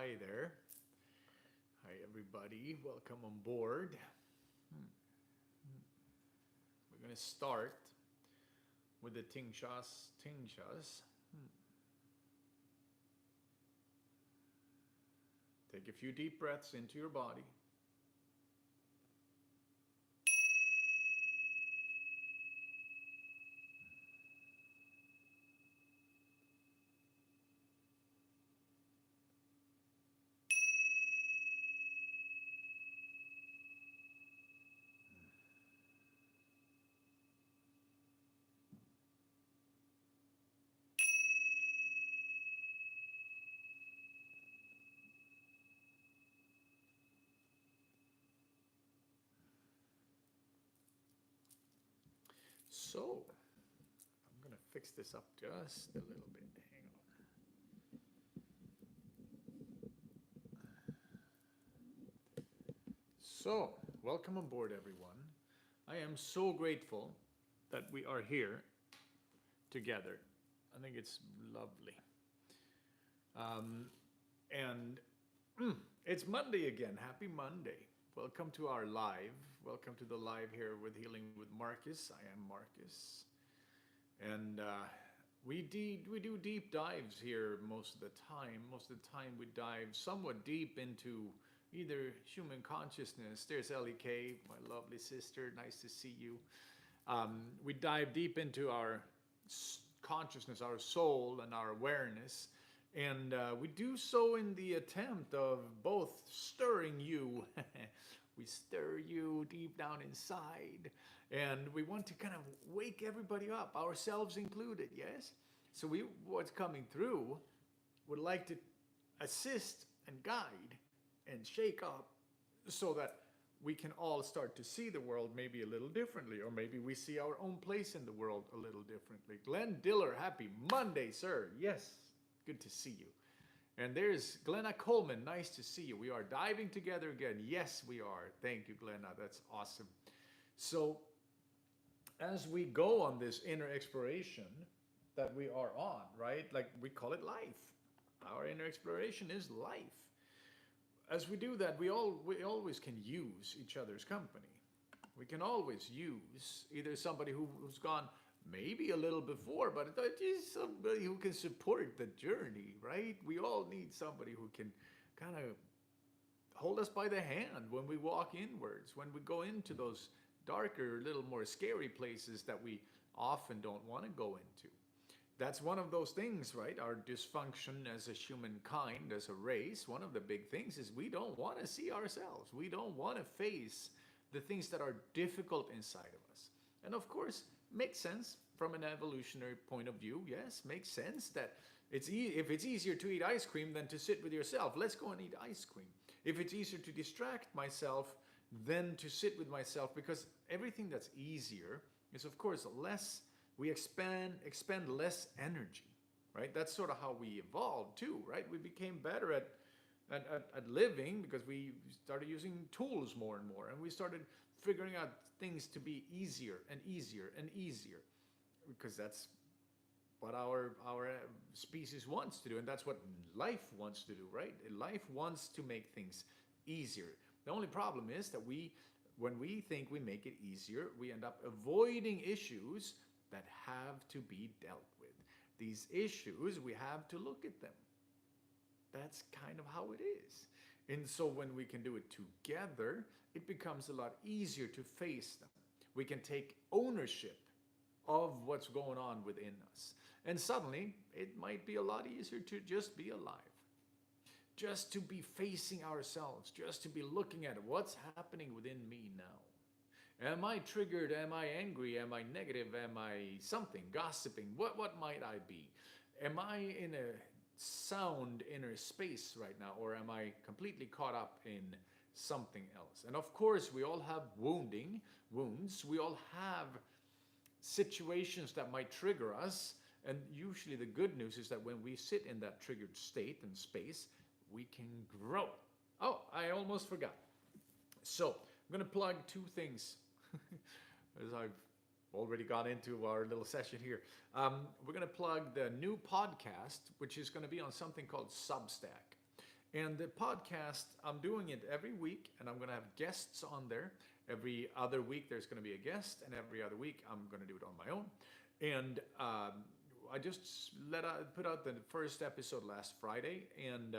Hi there. Hi, everybody. Welcome on board. We're going to start with the Tingshas. Tingshas. Take a few deep breaths into your body. So, I'm going to fix this up just a little bit. Hang on. So, welcome on board, everyone. I am so grateful that we are here together. I think it's lovely. And it's Monday again. Happy Monday. Welcome to our live. Welcome to the live here with Healing with Marcus. I am Marcus. And we do deep dives here most of the time. Most of the time we dive somewhat deep into either human consciousness. There's LEK, my lovely sister. Nice to see you. We dive deep into our consciousness, our soul, and our awareness. And we do so in the attempt of both stirring you. We stir you deep down inside. And we want to kind of wake everybody up, ourselves included, yes? So what's coming through would like to assist and guide and shake up so that we can all start to see the world maybe a little differently, or maybe we see our own place in the world a little differently. Glenn Diller, happy Monday, sir. Yes, good to see you. And there's Glenna Coleman, nice to see you. We are diving together again. Yes, we are. Thank you, Glenna. That's awesome. So, as we go on this inner exploration that we are on, right? Like we call it life. Our inner exploration is life. As we do that, we always can use each other's company. We can always use either somebody who's gone maybe a little before, but just somebody who can support the journey, right? We all need somebody who can kind of hold us by the hand when we walk inwards, when we go into those darker, little more scary places that we often don't want to go into. That's one of those things, right? Our dysfunction as a humankind, as a race, one of the big things is we don't want to see ourselves. We don't want to face the things that are difficult inside of us. And of course, makes sense from an evolutionary point of view. Yes, makes sense that if it's easier to eat ice cream than to sit with yourself, let's go and eat ice cream. If it's easier to distract myself than to sit with myself, because everything that's easier is, of course, less. We expend less energy, right? That's sort of how we evolved too, right? We became better at living because we started using tools more and more, and we started figuring out things to be easier and easier and easier, because that's what our species wants to do, and that's what life wants to do, right? Life wants to make things easier. The only problem is that when we think we make it easier, we end up avoiding issues that have to be dealt with. These issues, we have to look at them. That's kind of how it is. And so when we can do it together, it becomes a lot easier to face them. We can take ownership of what's going on within us. And suddenly, it might be a lot easier to just be alive. Just to be facing ourselves, just to be looking at what's happening within me now. Am I triggered? Am I angry? Am I negative? Am I something? Gossiping? What might I be? Am I in a sound inner space right now, or am I completely caught up in something else? And of course, we all have wounds. We all have situations that might trigger us. And usually the good news is that when we sit in that triggered state and space, we can grow. Oh, I almost forgot. So I'm going to plug two things as I've already got into our little session here. We're going to plug the new podcast, which is going to be on something called Substack. And the podcast, I'm doing it every week, and I'm going to have guests on there. Every other week, there's going to be a guest, and every other week, I'm going to do it on my own. And I just put out the first episode last Friday, and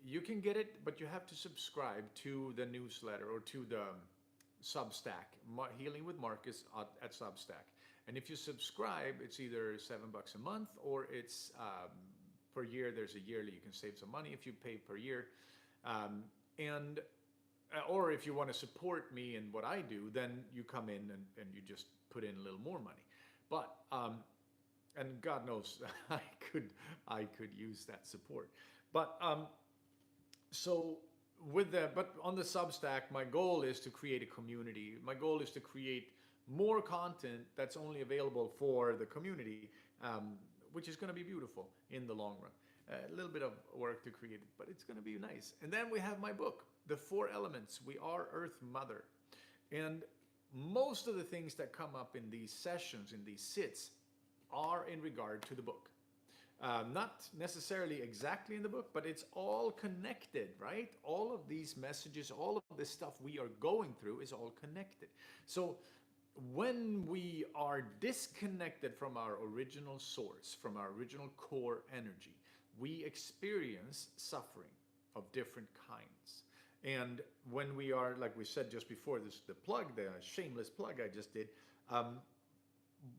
you can get it, but you have to subscribe to the newsletter or to the Substack, Healing with Marcus at Substack. And if you subscribe, it's either $7 a month or it's per year. There's a yearly. You can save some money if you pay per year. And or if you want to support me in what I do, then you come in and you just put in a little more money. But and God knows I could use that support. But so but on the Substack, my goal is to create a community. My goal is to create more content that's only available for the community, which is going to be beautiful in the long run. A little bit of work to create it, but it's going to be nice. And then we have my book, The Four Elements. We are Earth Mother. And most of the things that come up in these sessions, in these sits, are in regard to the book. Not necessarily exactly in the book, but it's all connected, right? All of these messages, all of this stuff we are going through is all connected. So when we are disconnected from our original source, from our original core energy, we experience suffering of different kinds. And when we are, like we said just before, the shameless plug I just did,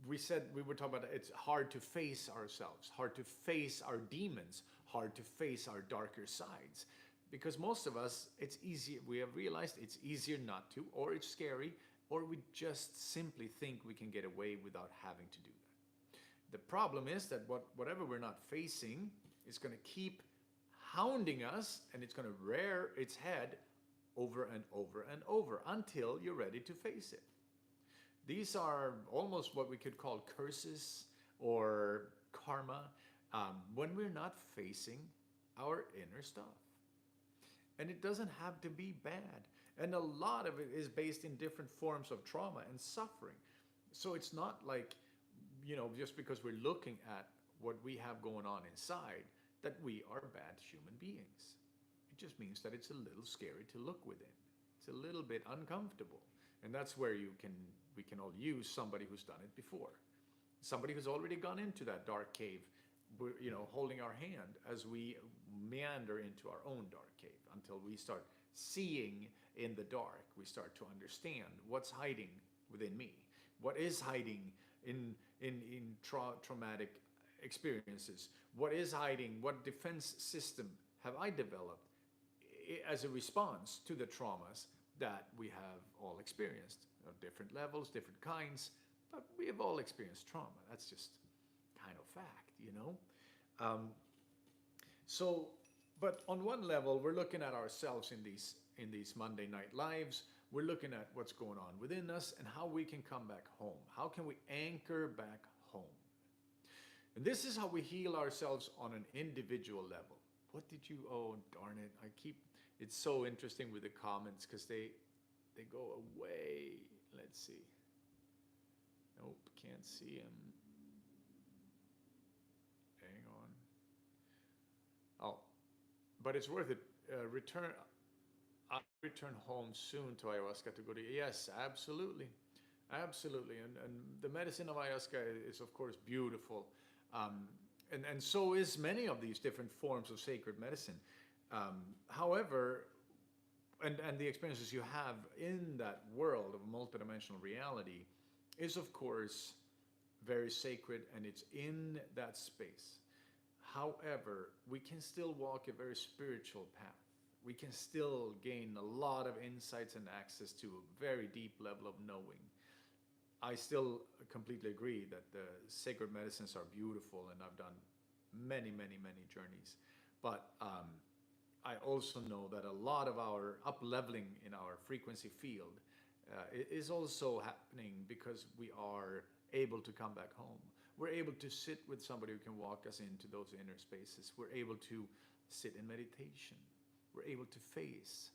we were talking about it's hard to face ourselves, hard to face our demons, hard to face our darker sides. Because most of us, it's easy, we have realized it's easier not to, or it's scary, or we just simply think we can get away without having to do that. The problem is that whatever we're not facing is going to keep hounding us, and it's going to rear its head over and over and over until you're ready to face it. These are almost what we could call curses or karma when we're not facing our inner stuff. And it doesn't have to be bad. And a lot of it is based in different forms of trauma and suffering. So it's not like, just because we're looking at what we have going on inside, that we are bad human beings. It just means that it's a little scary to look within. It's a little bit uncomfortable. And that's where we can all use somebody who's done it before. Somebody who's already gone into that dark cave, holding our hand as we meander into our own dark cave until we start seeing in the dark. We start to understand what's hiding within me, what is hiding in traumatic experiences, what is hiding, what defense system have I developed as a response to the traumas that we have all experienced, of different levels, different kinds, but we have all experienced trauma. That's just kind of fact. But on one level, we're looking at ourselves in these Monday night lives. We're looking at what's going on within us and how we can come back home. How can we anchor back home? And this is how we heal ourselves on an individual level. Oh, darn it. It's so interesting with the comments because they go away. Let's see. Nope, can't see them. Hang on. Oh, but it's worth it. I'll return home soon to ayahuasca to go to. Yes, absolutely. Absolutely. And the medicine of ayahuasca is, of course, beautiful. And so is many of these different forms of sacred medicine. However, and the experiences you have in that world of multidimensional reality is, of course, very sacred, and it's in that space. However, we can still walk a very spiritual path. We can still gain a lot of insights and access to a very deep level of knowing. I still completely agree that the sacred medicines are beautiful, and I've done many, many, many journeys. But I also know that a lot of our up-leveling in our frequency field is also happening because we are able to come back home. We're able to sit with somebody who can walk us into those inner spaces. We're able to sit in meditation. We're able to face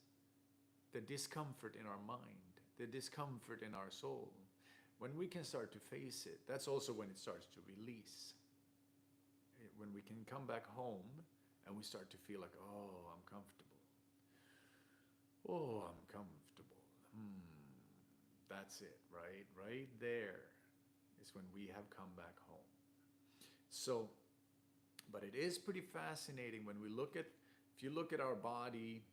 the discomfort in our mind, the discomfort in our soul. When we can start to face it, that's also when it starts to release. When we can come back home And we start to feel like, oh, I'm comfortable. Oh, I'm comfortable. That's it, right? Right there is when we have come back home. So, but it is pretty fascinating when we look at, if you look at our body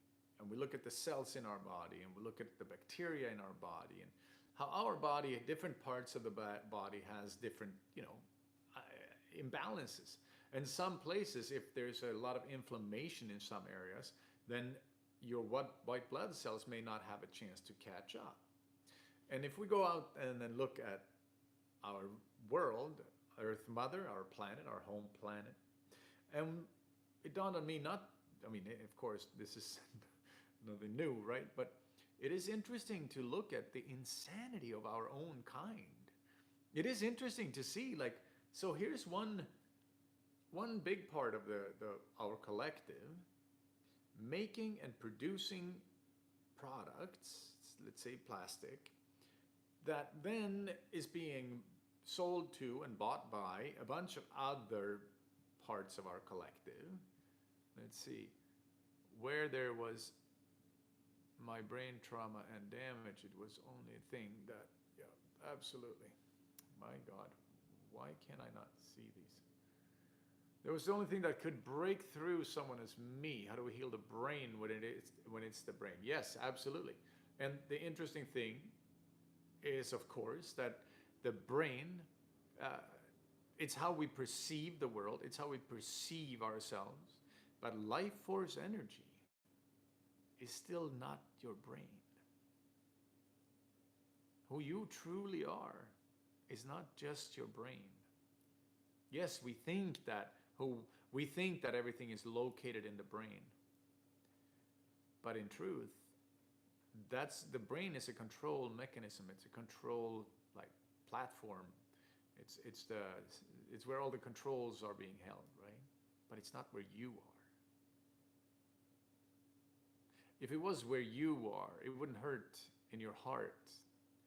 and we look at the cells in our body and we look at the bacteria in our body and how our body, different parts of the body has different, uh, imbalances. In some places, if there's a lot of inflammation in some areas, then your white blood cells may not have a chance to catch up. And if we go out and then look at our world, Earth Mother, our planet, our home planet, and it dawned on me, of course, this is nothing new, right? But it is interesting to look at the insanity of our own kind. It is interesting to see, like, so here's one big part of our collective making and producing products, let's say plastic, that then is being sold to and bought by a bunch of other parts of our collective. Let's see, where there was my brain trauma and damage, it was only a thing that, yeah, absolutely. My God, why can I not see these? There was the only thing that could break through someone as me. How do we heal the brain when it's the brain? Yes, absolutely. And the interesting thing is, of course, that the brain, it's how we perceive the world, it's how we perceive ourselves. But life force energy is still not your brain. Who you truly are is not just your brain. Yes, we think that everything is located in the brain. But in truth, the brain is a control mechanism. It's a control like platform. It's where all the controls are being held, right? But it's not where you are. If it was where you are, it wouldn't hurt in your heart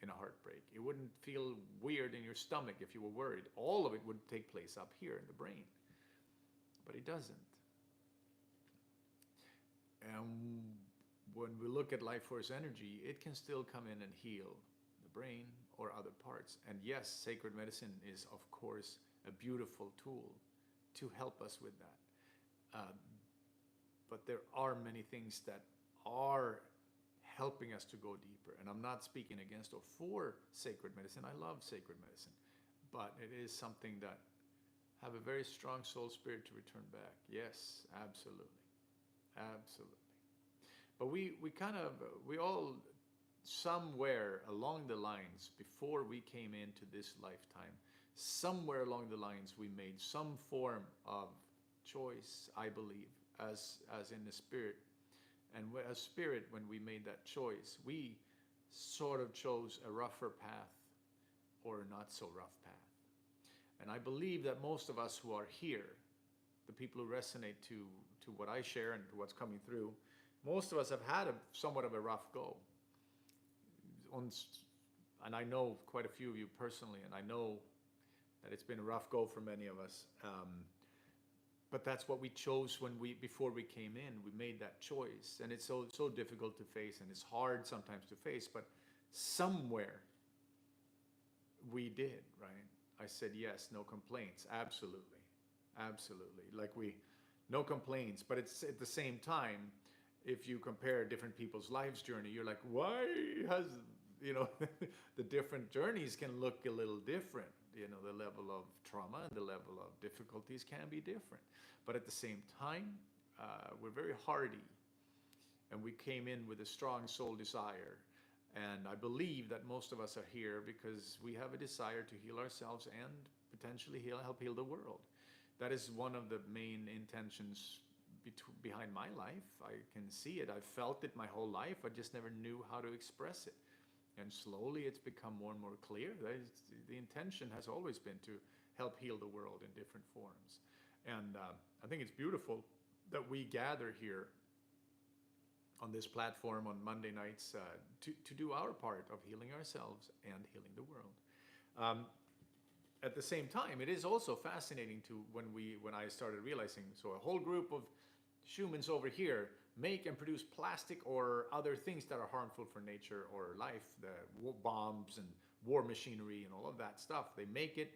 in a heartbreak. It wouldn't feel weird in your stomach if you were worried. All of it would take place up here in the brain. But it doesn't. And when we look at life force energy, it can still come in and heal the brain or other parts. And yes, sacred medicine is, of course, a beautiful tool to help us with that. But there are many things that are helping us to go deeper. And I'm not speaking against or for sacred medicine. I love sacred medicine. But it is something that have a very strong soul spirit to return back. Yes, absolutely. Absolutely. But we all, somewhere along the lines, before we came into this lifetime, somewhere along the lines we made some form of choice, I believe, as in the spirit. And as spirit, when we made that choice, we sort of chose a rougher path or a not so rough path. And I believe that most of us who are here, the people who resonate to what I share and to what's coming through, most of us have had somewhat of a rough go. And I know quite a few of you personally, and I know that it's been a rough go for many of us. But that's what we chose before we came in. We made that choice, and it's so difficult to face, and it's hard sometimes to face. But somewhere we did, right? I said yes, no complaints, absolutely, absolutely. No complaints. But it's at the same time, if you compare different people's lives journey, you're like, why has the different journeys can look a little different. The level of trauma and the level of difficulties can be different. But at the same time, we're very hardy. And we came in with a strong soul desire. And I believe that most of us are here because we have a desire to heal ourselves and potentially help heal the world. That is one of the main intentions behind my life. I can see it. I've felt it my whole life. I just never knew how to express it. And slowly it's become more and more clear. The intention has always been to help heal the world in different forms. And I think it's beautiful that we gather here on this platform on Monday nights to do our part of healing ourselves and healing the world. At the same time, it is also fascinating when I started realizing, so a whole group of humans over here make and produce plastic or other things that are harmful for nature or life, the bombs and war machinery and all of that stuff. They make it,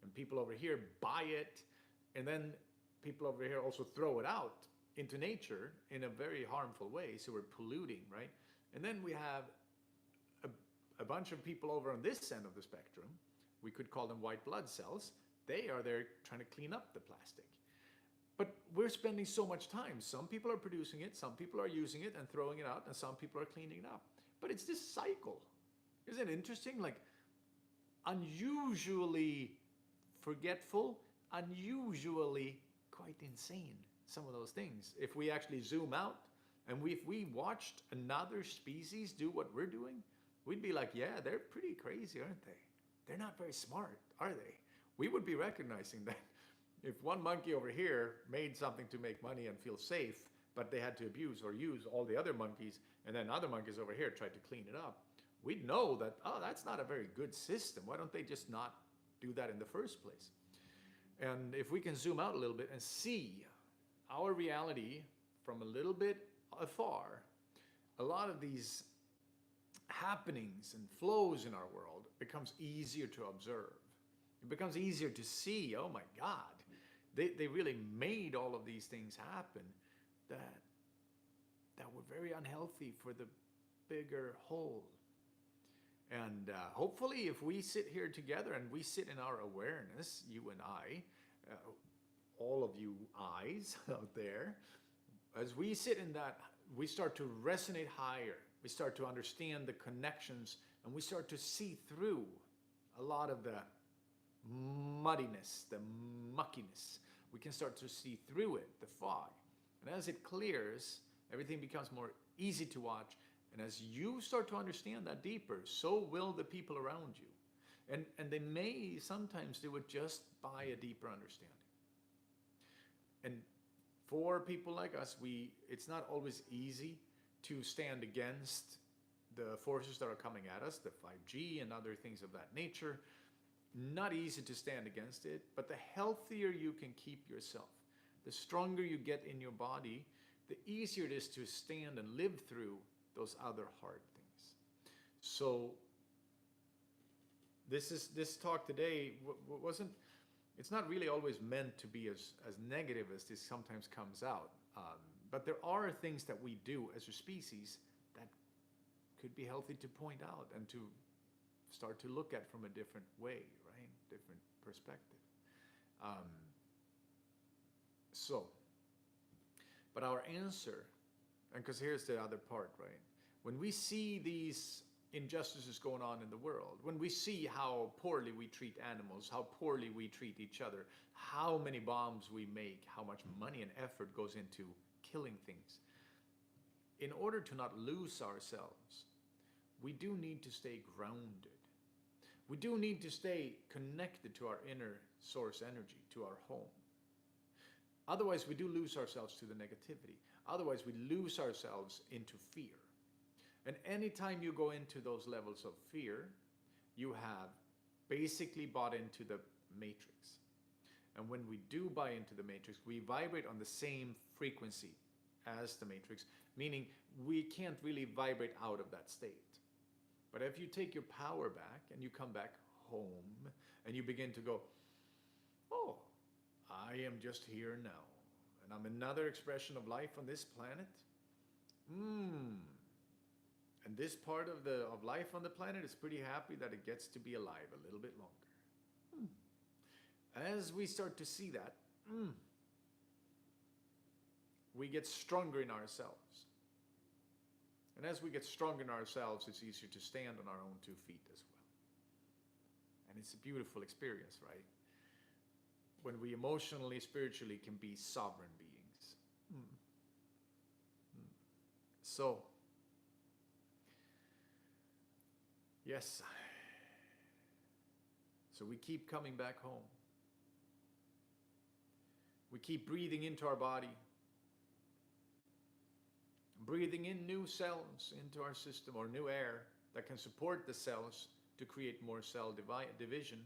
and people over here buy it, and then people over here also throw it out into nature in a very harmful way. So we're polluting, right? And then we have a bunch of people over on this end of the spectrum. We could call them white blood cells. They are there trying to clean up the plastic. But we're spending so much time. Some people are producing it, some people are using it and throwing it out, and some people are cleaning it up. But it's this cycle. Isn't it interesting? Like, unusually forgetful, unusually quite insane, some of those things. If we actually zoom out and if we watched another species do what we're doing, we'd be like, yeah, they're pretty crazy, aren't they? They're not very smart, are they? We would be recognizing that. If one monkey over here made something to make money and feel safe, but they had to abuse or use all the other monkeys, and then other monkeys over here tried to clean it up, we'd know that, oh, that's not a very good system. Why don't they just not do that in the first place? And if we can zoom out a little bit and see our reality from a little bit afar, a lot of these happenings and flows in our world becomes easier to observe. It becomes easier to see, oh my God, they really made all of these things happen that were very unhealthy for the bigger whole. And hopefully if we sit here together and we sit in our awareness, you and I, all of you eyes out there, as we sit in that, we start to resonate higher. We start to understand the connections, and we start to see through a lot of the muddiness, the muckiness. We can start to see through it, the fog. And as it clears, everything becomes more easy to watch. And as you start to understand that deeper, so will the people around you. And they may sometimes do it just by a deeper understanding. And for people like us, it's not always easy to stand against the forces that are coming at us, the 5G and other things of that nature. Not easy to stand against it, but the healthier you can keep yourself, the stronger you get in your body, the easier it is to stand and live through those other hard things. So this talk today it's not really always meant to be as negative as this sometimes comes out. But there are things that we do as a species that could be healthy to point out and to start to look at from a different way, right? Different perspective. But our answer, and because here's the other part, right? When we see these injustices going on in the world, when we see how poorly we treat animals, how poorly we treat each other, how many bombs we make, how much money and effort goes into killing things, in order to not lose ourselves, we do need to stay grounded. We do need to stay connected to our inner source energy, to our home. Otherwise, we do lose ourselves to the negativity. Otherwise, we lose ourselves into fear. And anytime you go into those levels of fear, you have basically bought into the matrix. And when we do buy into the matrix, we vibrate on the same frequency as the matrix, meaning we can't really vibrate out of that state. But if you take your power back and you come back home and you begin to go, oh, I am just here now, and I'm another expression of life on this planet. And this part of life on the planet is pretty happy that it gets to be alive a little bit longer. As we start to see that, we get stronger in ourselves. And as we get stronger in ourselves, it's easier to stand on our own 2 feet as well. And it's a beautiful experience, right? When we emotionally, spiritually can be sovereign beings. So, yes. So we keep coming back home. We keep breathing into our body. Breathing in new cells into our system, or new air that can support the cells to create more cell division,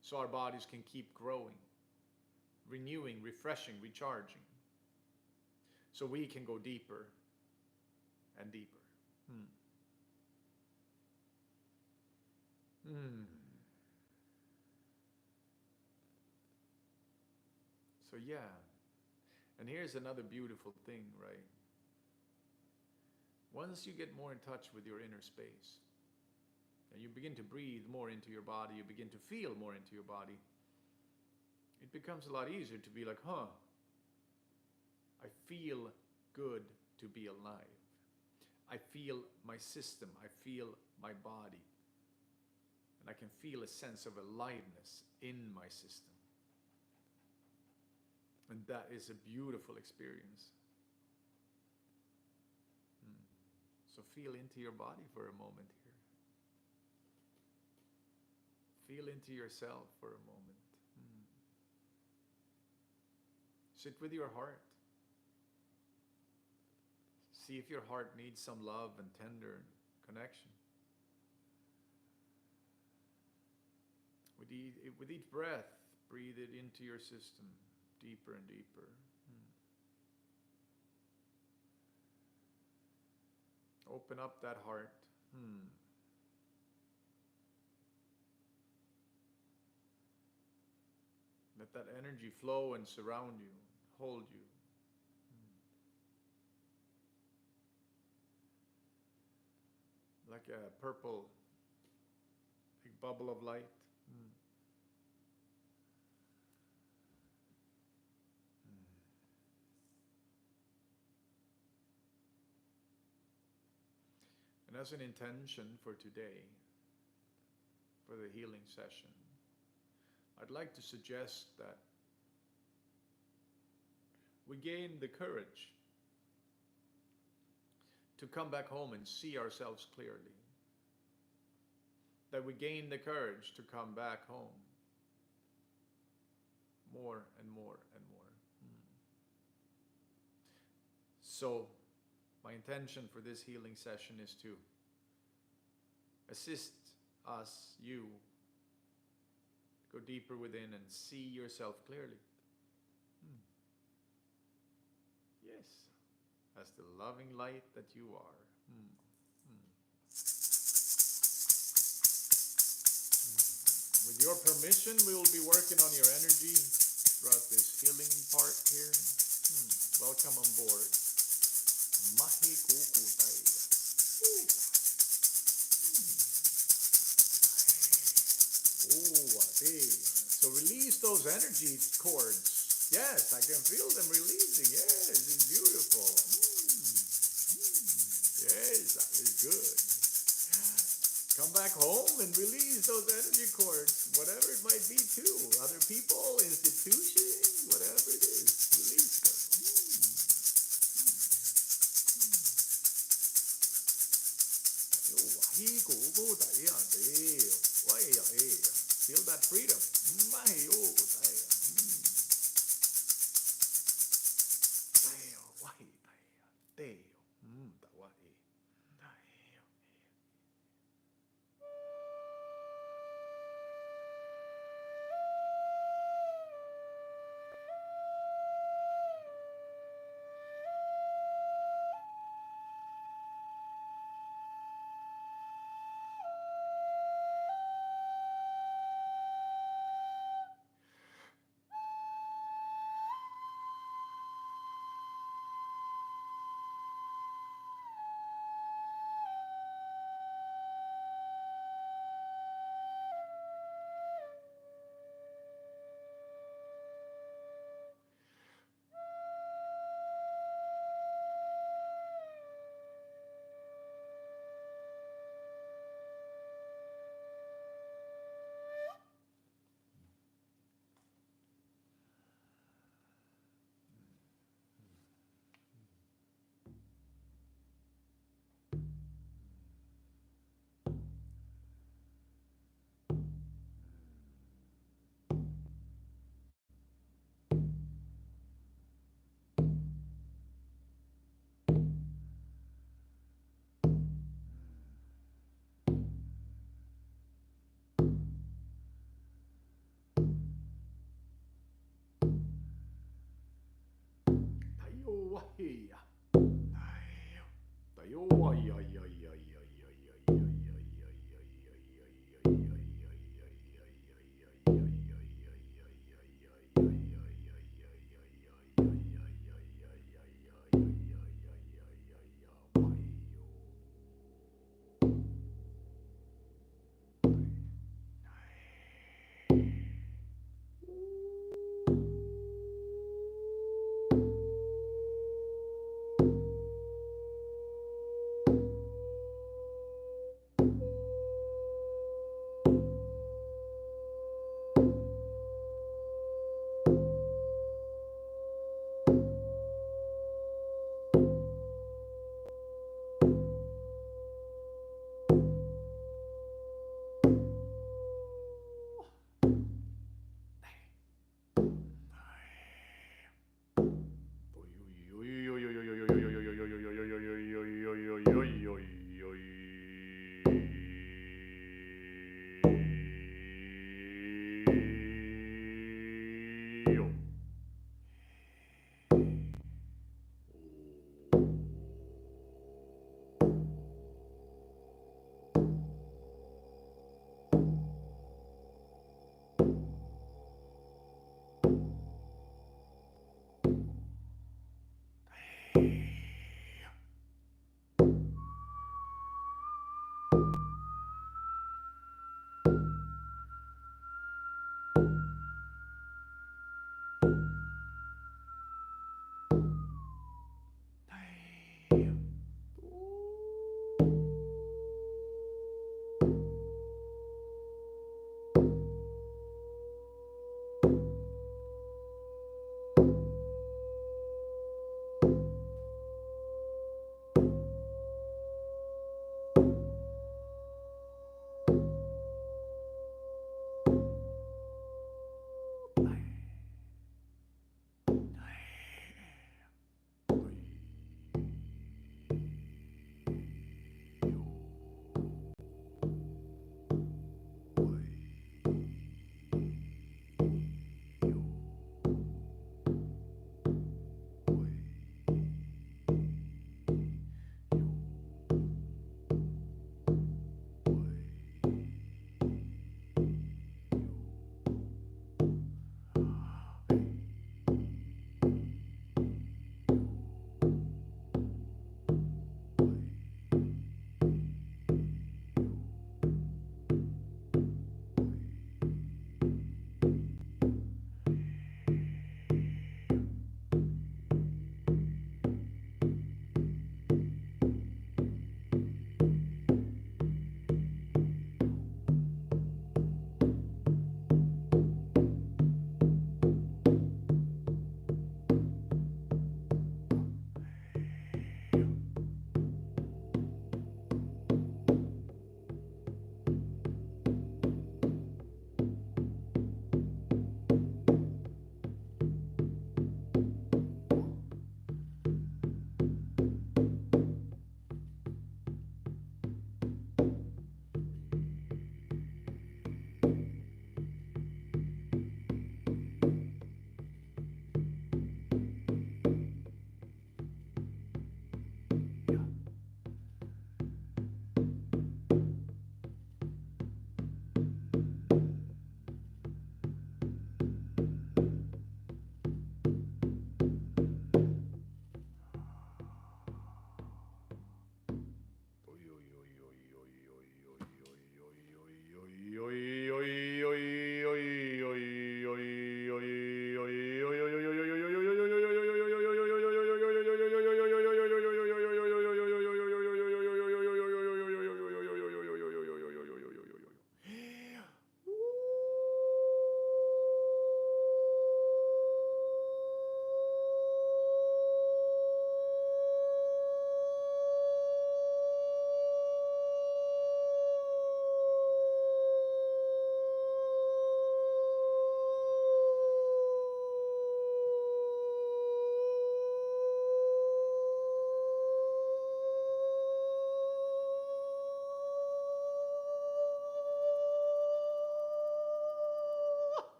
so our bodies can keep growing, renewing, refreshing, recharging. so we can go deeper and deeper. So yeah, and here's another beautiful thing, right? Once you get more in touch with your inner space, and you begin to breathe more into your body, you begin to feel more into your body, it becomes a lot easier to be like, I feel good to be alive. I feel my system, I feel my body, and I can feel a sense of aliveness in my system. And that is a beautiful experience. So feel into your body for a moment here. Feel into yourself for a moment. Sit with your heart. See if your heart needs some love and tender connection. With each breath, breathe it into your system, deeper and deeper. Open up that heart. Let that energy flow and surround you, hold you. Like a purple, big bubble of light. And as an intention for today, for the healing session, I'd like to suggest that we gain the courage to come back home and see ourselves clearly. That we gain the courage to come back home more and more and more. So, my intention for this healing session is to assist us, you, go deeper within and see yourself clearly. Yes, as the loving light that you are. With your permission, we will be working on your energy throughout this healing part here. Welcome on board. Mahi kukutai. So release those energy cords. Yes, I can feel them releasing. Yes, it's beautiful. Yes, that is good. Come back home and release those energy cords, whatever it might be too. Other people, institutions, whatever it is, release them. Feel that freedom.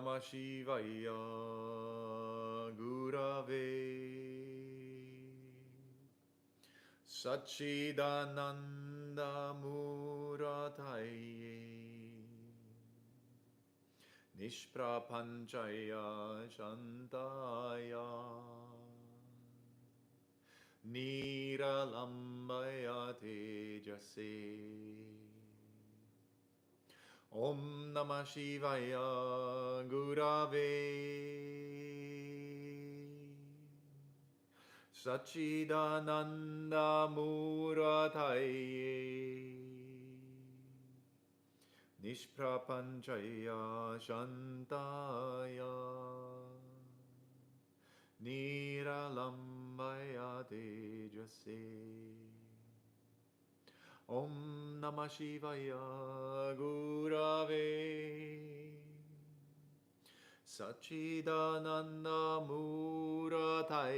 Namah Shivaya Gurave Satchidananda Murataye Nishprapanchaya Shantaya Niralambaya Tejase Om Namah Shivaya Gurave Satchidananda Murataye Nishprapanchaya Shantaya Niralambaya Tejase Om Namah Shivaya Gurave Satchidananda Murataye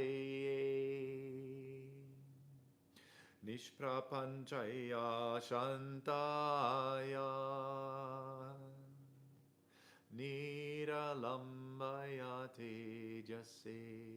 Nishprapanchaya Shantaya Niralambaya Tejase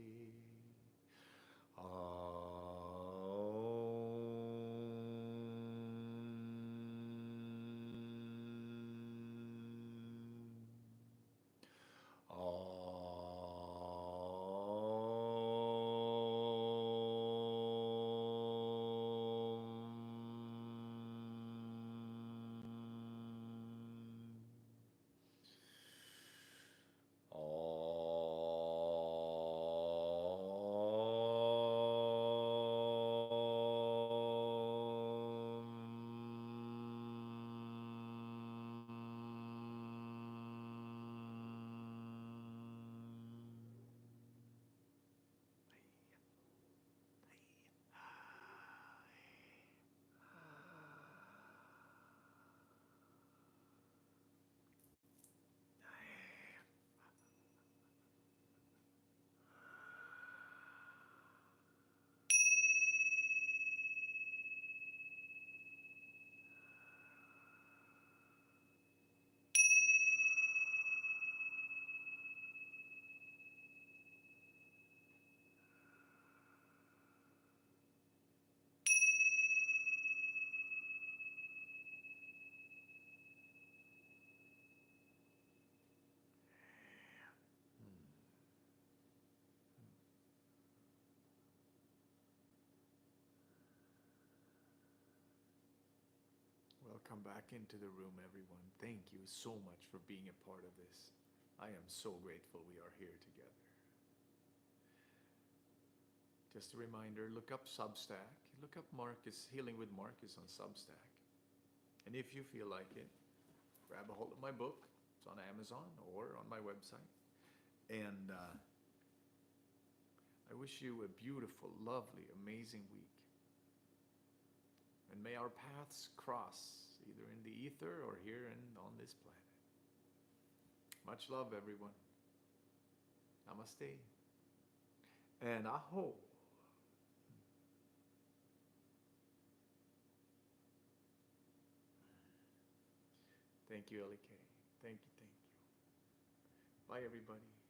Welcome back into the room, everyone. Thank you so much for being a part of this. I am so grateful we are here together. Just a reminder, look up Substack. Look up Marcus, Healing with Marcus on Substack. And if you feel like it, grab a hold of my book. It's on Amazon or on my website. And I wish you a beautiful, lovely, amazing week. And may our paths cross either in the ether or here and on this planet. Much love, everyone. Namaste. And aho. Thank you, Ellie K. Thank you, thank you. Bye, everybody.